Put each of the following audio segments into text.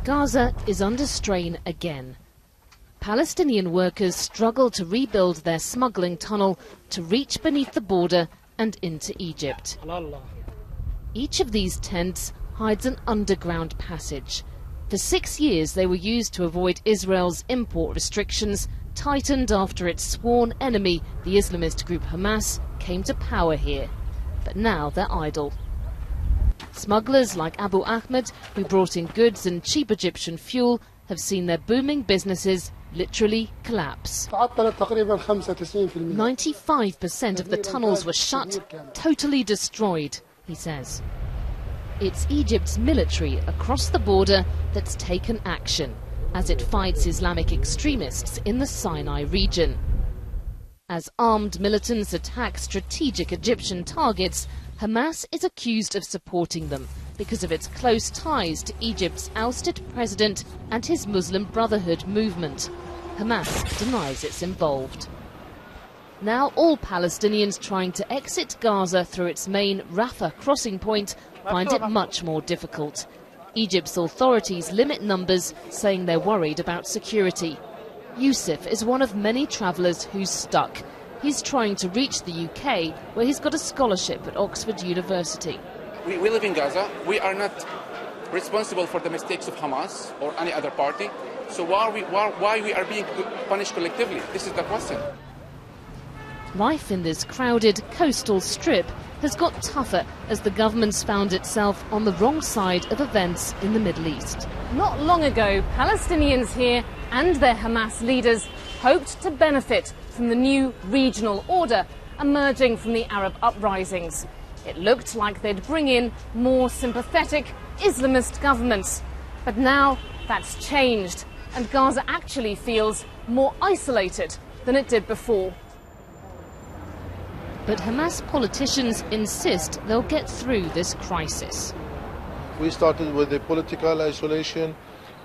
Gaza is under strain again. Palestinian workers struggle to rebuild their smuggling tunnel to reach beneath the border and into Egypt. Each of these tents hides an underground passage. For 6 years they were used to avoid Israel's import restrictions, tightened after its sworn enemy, the Islamist group Hamas, came to power here. But now they're idle. Smugglers like Abu Ahmed, who brought in goods and cheap Egyptian fuel, have seen their booming businesses literally collapse. 95% of the tunnels were shut, totally destroyed, he says. It's Egypt's military across the border that's taken action as it fights Islamic extremists in the Sinai region. As armed militants attack strategic Egyptian targets, Hamas is accused of supporting them because of its close ties to Egypt's ousted president and his Muslim Brotherhood movement. Hamas denies it's involved. Now all Palestinians trying to exit Gaza through its main Rafah crossing point find it much more difficult. Egypt's authorities limit numbers, saying they're worried about security. Yusuf is one of many travellers who's stuck. He's trying to reach the UK, where he's got a scholarship at Oxford University. We live in Gaza. We are not responsible for the mistakes of Hamas or any other party. So why we are being punished collectively? This is the question. Life in this crowded coastal strip has got tougher as the government's found itself on the wrong side of events in the Middle East. Not long ago, Palestinians here and their Hamas leaders hoped to benefit from the new regional order emerging from the Arab uprisings. It looked like they'd bring in more sympathetic Islamist governments. But now that's changed, and Gaza actually feels more isolated than it did before. But Hamas politicians insist they'll get through this crisis. We started with the political isolation,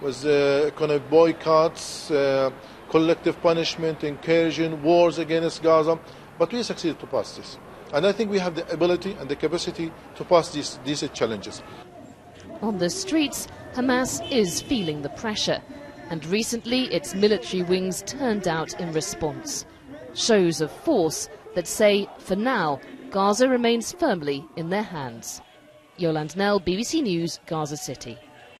with economic boycotts, collective punishment, incursion, wars against Gaza, but we succeeded to pass this. And I think we have the ability and the capacity to pass these challenges. On the streets, Hamas is feeling the pressure, and recently its military wings turned out in response. Shows of force that say, for now, Gaza remains firmly in their hands. Yolande Nell, BBC News, Gaza City.